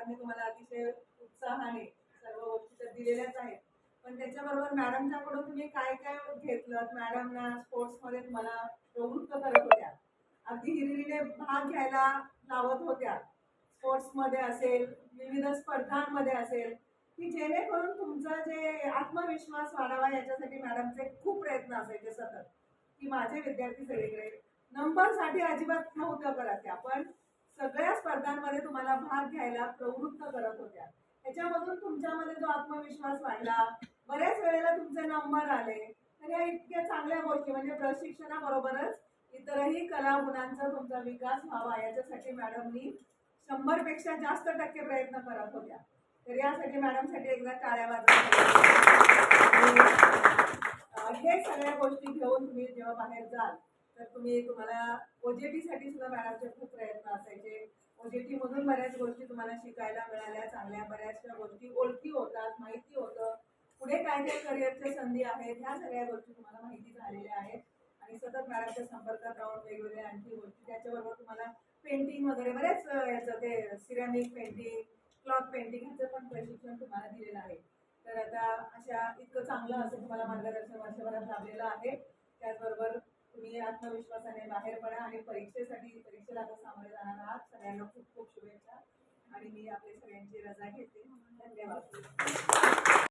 मॅडमने तुम्हाला अतिशय उत्साहाने सर्व गोष्टी तर दिलेल्याच आहेत, पण त्याच्याबरोबर मॅडमच्याकडून तुम्ही काय काय घेतलं? मॅडमना स्पोर्ट्समध्ये तुम्हाला प्रवृत्त करत होत्या, अगदी हिरिरीने भाग घ्यायला लावत होत्या, स्पोर्ट्समध्ये असेल, विविध स्पर्धांमध्ये असेल, की जेणेकरून तुमचा जे आत्मविश्वास वाढावा याच्यासाठी मॅडमचे खूप प्रयत्न असायचे सतत, की माझे विद्यार्थी सगळीकडे नंबरसाठी अजिबात नव्हतं करत त्या, पण सगळ्या स्पर्धांमध्ये तुम्हाला भाग घ्यायला प्रवृत्त करत होत्या. त्याच्यामधून तुमच्यामध्ये जो आत्मविश्वास वाढला, बऱ्याच वेळेला तुमचे नंबर आले, तर या इतक्या चांगल्या गोष्टी म्हणजे प्रशिक्षणाबरोबरच इतरही कला गुणांचा तुमचा विकास व्हावा याच्यासाठी मॅडमनी 100 पेक्षा जास्त टक्के प्रयत्न करत होत्या. तर यासाठी मॅडमसाठी एकदा टाळ्या वाजवा. हे सगळ्या गोष्टी घेऊन तुम्ही जेव्हा बाहेर जाल तर तुम्हाला ओजेटी साठी सुद्धा मॅडमचे खूप प्रयत्न असायचे. ओजेटी मधून बऱ्याच गोष्टी तुम्हाला शिकायला मिळाल्या, चांगल्या बऱ्याचशा गोष्टी ओळखी होतात, माहिती होतं, पुढे काय काय करिअरच्या संधी आहेत, ह्या सगळ्या गोष्टी तुम्हाला माहिती झालेल्या आहेत. आणि सतत मॅडमच्या संपर्कात राहून वेगवेगळ्या आणखी गोष्टी, त्याच्याबरोबर तुम्हाला पेंटिंग वगैरे बऱ्याच याचं ते सिरॅमिक पेंटिंग, क्लॉथ पेंटिंग ह्याचं पण प्रशिक्षण तुम्हाला दिलेलं आहे. तर आता अशा इतकं चांगलं असं तुम्हाला मार्गदर्शन वर्षभरात लाभलेलं आहे. त्याचबरोबर तुम्ही आत्मविश्वासाने बाहेर पडा आणि परीक्षेला आता सामोरे जाणार आहात. सगळ्यांना खूप खूप शुभेच्छा आणि मी आपल्या सगळ्यांची रजा घेते. धन्यवाद.